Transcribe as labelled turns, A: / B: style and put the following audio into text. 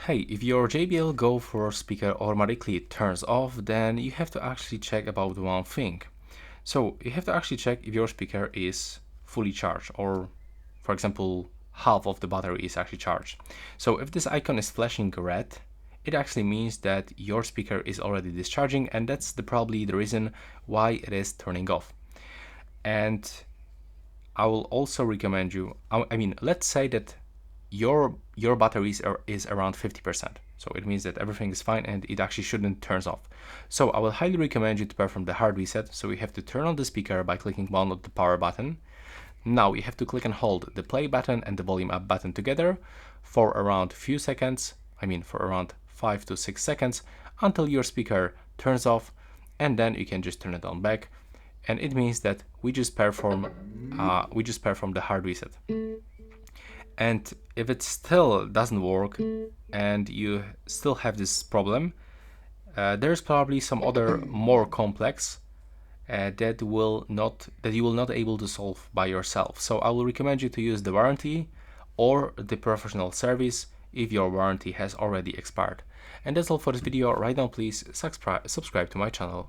A: Hey, if your JBL Go 4 speaker automatically turns off, then you have to actually check about one thing. So you have to actually check if your speaker is fully charged, or for example, half of the battery is actually charged. So if this icon is flashing red, it actually means that your speaker is already discharging, and that's probably the reason why it is turning off. And I will also recommend you, let's say that your batteries is around 50%. So it means that everything is fine and it actually shouldn't turn off. So I will highly recommend you to perform the hard reset. So you have to turn on the speaker by clicking one of the power button. Now you have to click and hold the play button and the volume up button together for around few seconds, for around 5 to 6 seconds, until your speaker turns off, and then you can just turn it on back. And it means that we just perform the hard reset. And if it still doesn't work and you still have this problem, there's probably some other more complex that you will not able to solve by yourself. So I will recommend you to use the warranty or the professional service if your warranty has already expired. And that's all for this video. Right now, please subscribe to my channel.